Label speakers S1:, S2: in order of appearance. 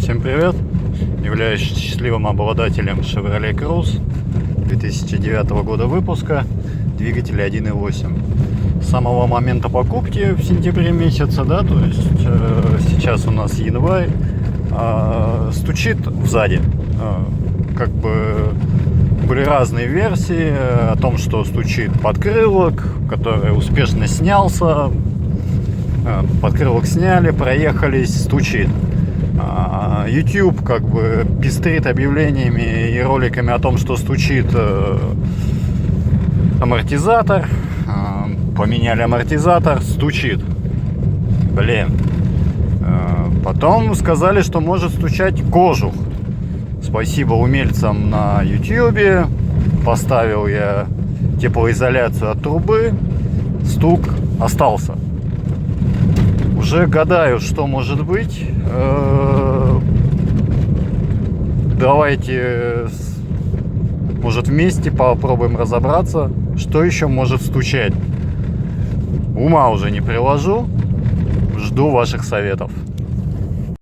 S1: Всем привет! Являюсь счастливым обладателем Chevrolet Cruze 2009 года выпуска, двигатель 1.8. С самого момента покупки в сентябре месяце, да, то есть сейчас у нас январь, стучит сзади. Как бы были разные версии о том, что стучит подкрылок, который успешно снялся. Подкрылок сняли, проехались, стучит. YouTube как бы пестрит объявлениями и роликами о том, что стучит амортизатор. Поменяли амортизатор, стучит. Блин. Потом сказали, что может стучать кожух. Спасибо умельцам на YouTube. Поставил я теплоизоляцию от трубы. Стук остался. Уже гадаю, что может быть. Давайте, может, вместе попробуем разобраться, что еще может стучать. Ума уже не приложу. Жду ваших советов.